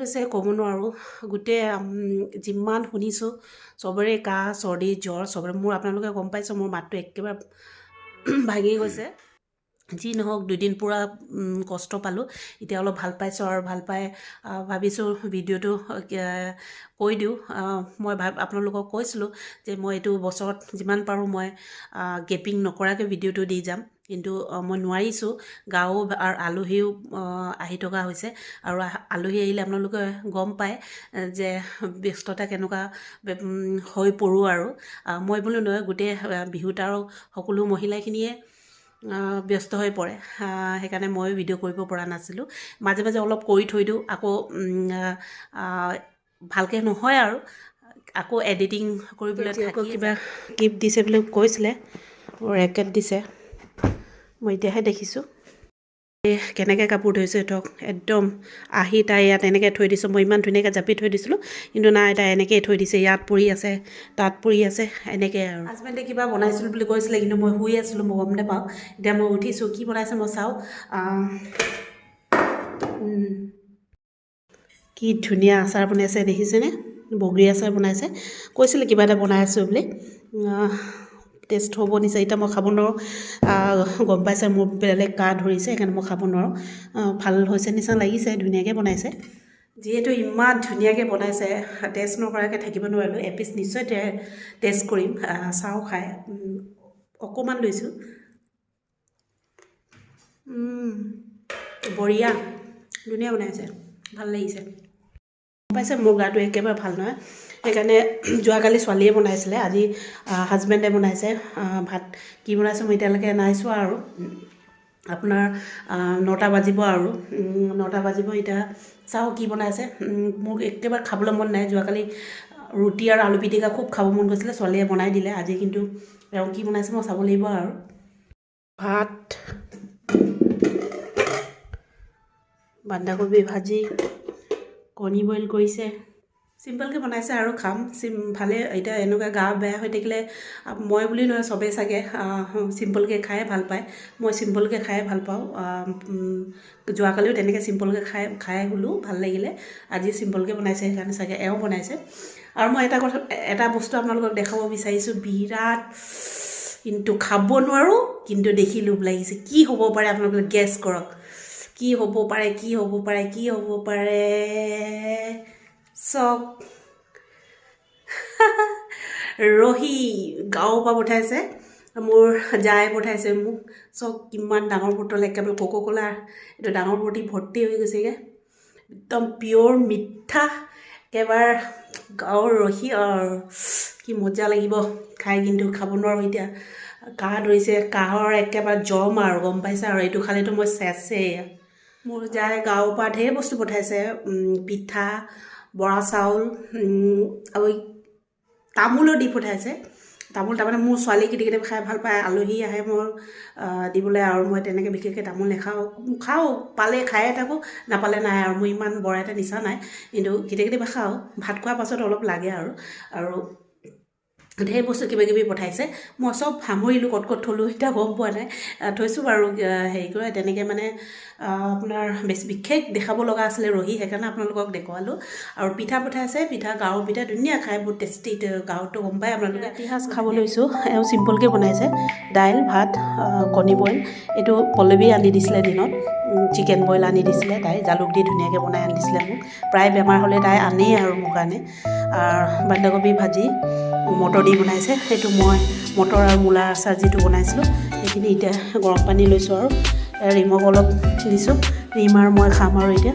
হৈছে ক'ব নোৱাৰোঁ গোটেই যিমান শুনিছোঁ চবৰে কাহ চৰ্দি জ্বৰ চবৰে মোৰ আপোনালোকে গম পাইছে মোৰ মাতটো একেবাৰে ভাঙি গৈছে যি নহওক দুদিন পূৰা কষ্ট পালোঁ এতিয়া অলপ ভাল পাইছোঁ আৰু ভাল পাই ভাবিছোঁ ভিডিঅ'টো কৈ দিওঁ মই আপোনালোকক কৈছিলোঁ যে মই এইটো বছৰত যিমান পাৰোঁ মই গেপিং নকৰাকৈ ভিডিঅ'টো দি যাম কিন্তু মই নোৱাৰিছোঁ গাঁও আৰু আলহীও আহি থকা হৈছে আৰু আলহী আহিলে আপোনালোকে গম পায় যে ব্যস্ততা কেনেকুৱা হৈ পৰোঁ আৰু মই বুলি নহয় গোটেই বিহুত আৰু সকলো মহিলাখিনিয়ে ব্যস্ত হৈ পৰে সেইকাৰণে ময়ো ভিডিঅ' কৰিব পৰা নাছিলোঁ মাজে মাজে অলপ কৰি থৈ দিওঁ আকৌ ভালকৈ নহয় আৰু আকৌ এডিটিং কৰিবলৈ আকৌ কিবা গিফ্ট দিছে বুলি কৈছিলে ৰেকেট দিছে মই এতিয়াহে দেখিছোঁ কেনেকৈ কাপোৰ ধৰিছে ধৰক একদম আহি তাই ইয়াত এনেকৈ থৈ দিছোঁ মই ইমান ধুনীয়াকৈ জাপি থৈ দিছিলোঁ কিন্তু নাই তাই এনেকৈয়ে থৈ দিছে ইয়াত পৰি আছে তাত পৰি আছে এনেকৈ আৰু হাজবেণ্ডে কিবা বনাইছিলোঁ বুলি কৈছিলে কিন্তু মই শুই আছিলোঁ মই গম নাপাওঁ এতিয়া মই উঠিছোঁ কি বনাইছে মই চাওঁ কি ধুনীয়া আচাৰ বনাইছে দেখিছেনে বগৰী আচাৰ বনাইছে কৈছিলে কিবা এটা বনাই আছোঁ বুলি টেষ্ট হ'ব নিচা এতিয়া মই খাব নোৱাৰোঁ গম পাইছে মোৰ বেলেগ কাহ ধৰিছে সেইকাৰণে মই খাব নোৱাৰোঁ ভাল হৈছে নিচিনা লাগিছে ধুনীয়াকৈ বনাইছে যিহেতু ইমান ধুনীয়াকৈ বনাইছে টেষ্ট নকৰাকৈ থাকিব নোৱাৰিলোঁ এপিচ নিশ্চয় টেষ্ট কৰিম চাওঁ খাই অকণমান লৈছোঁ বঢ়িয়া ধুনীয়া বনাইছে ভাল লাগিছে গম পাইছে মোৰ গাটো একেবাৰে ভাল নহয় সেইকাৰণে যোৱাকালি ছোৱালীয়ে বনাইছিলে আজি হাজবেণ্ডে বনাইছে ভাত কি বনাইছে মই এতিয়ালৈকে নাই চোৱা আৰু আপোনাৰ 9টা বাজিব আৰু 9টা বাজিব এতিয়া চাওঁ কি বনাইছে মোক একেবাৰে খাবলৈ মন নাই যোৱাকালি ৰুটি আৰু আলু পিটিকা খুব খাব মন গৈছিলে ছোৱালীয়ে বনাই দিলে আজি কিন্তু তেওঁ কি বনাইছে মই চাব লাগিব আৰু ভাত বন্ধাকবি ভাজি কণী বইল কৰিছে চিম্পলকৈ বনাইছে আৰু খাম ভালে এতিয়া এনেকুৱা গা বেয়া হৈ থাকিলে মই বুলি নহয় চবেই চাগে চিম্পলকৈ খাই ভাল পায় মই চিম্পলকৈ খাই ভাল পাওঁ যোৱাকালিও তেনেকৈ চিম্পলকৈ খাই গ'লোঁ ভাল লাগিলে আজি চিম্পলকৈ বনাইছে সেইকাৰণে চাগে এওঁ বনাইছে আৰু মই এটা বস্তু আপোনালোকক দেখাব বিচাৰিছোঁ বিৰাট কিন্তু খাব নোৱাৰোঁ কিন্তু দেখি লোভ লাগিছে কি হ'ব পাৰে আপোনালোকে গেছ কৰক কি হ'ব পাৰে কি হ'ব পাৰে কি হ'ব পাৰে চক ৰহি গাঁৱৰ পৰা পঠাইছে মোৰ জাই পঠাইছে মোক চক কিমান ডাঙৰ বটল একেবাৰে কোকো কোলা এইটো ডাঙৰ বটল ভৰ্তি হৈ গৈছেগৈ একদম পিয়'ৰ মিঠা একেবাৰে গাঁৱৰ ৰহি আৰু কি মজা লাগিব খাই কিন্তু খাব নোৱাৰোঁ এতিয়া কাহ ধৰিছে কাহৰ একেবাৰে জম আৰু গম পাইছে আৰু এইটো খালেতো মই চেচেই মোৰ জাই গাঁৱৰ পৰা ঢেৰ বস্তু পঠাইছে পিঠা বৰা চাউল আৰু তামোলো দি পঠাইছে তামোল তাৰমানে মোৰ ছোৱালী কেতিয়াবা খাই ভাল পায় আলহী আহে মোৰ দিবলৈ আৰু মই তেনেকৈ বিশেষকৈ তামোল নাখাওঁ খাওঁ পালে খায়ে থাকোঁ নাপালে নাই আৰু মোৰ ইমান বৰ এটা নিচা নাই কিন্তু কেতিয়াবা খাওঁ ভাত খোৱাৰ পাছত অলপ লাগে আৰু ঢেৰ বস্তু কিবাকিবি পঠাইছে মই চব সামৰিলোঁ ক'ত থ'লোঁ এতিয়া গম পোৱা নাই থৈছোঁ বাৰু হেৰি কৰে তেনেকৈ মানে আপোনাৰ বেছি বিশেষ দেখাব লগা আছিলে ৰহি সেইকাৰণে আপোনালোকক দেখুৱালোঁ আৰু পিঠা পঠাইছে পিঠা গাঁৱৰ পিঠা ধুনীয়া খাই বহুত টেষ্টি গাঁৱতো গম পায় আপোনালোকে পিঠাজ খাব লৈছোঁ এওঁ চিম্পলকৈ বনাইছে দাইল ভাত কণী বইল এইটো পল্লৱী আনি দিছিলে দিনত চিকেন বইল আনি দিছিলে তাই জালুক দি ধুনীয়াকৈ বনাই আনি দিছিলে মোক প্ৰায় বেমাৰ হ'লে তাই আনেই আৰু মোৰ কাৰণে বন্ধাকবি ভাজি মটৰ দি বনাইছে সেইটো মই মটৰ আৰু মূলাৰ আচাৰ যিটো বনাইছিলোঁ সেইখিনি এতিয়া গৰম পানী লৈছোঁ আৰু ৰিমক অলপ দিছোঁ ৰিম আৰু মই খাম আৰু এতিয়া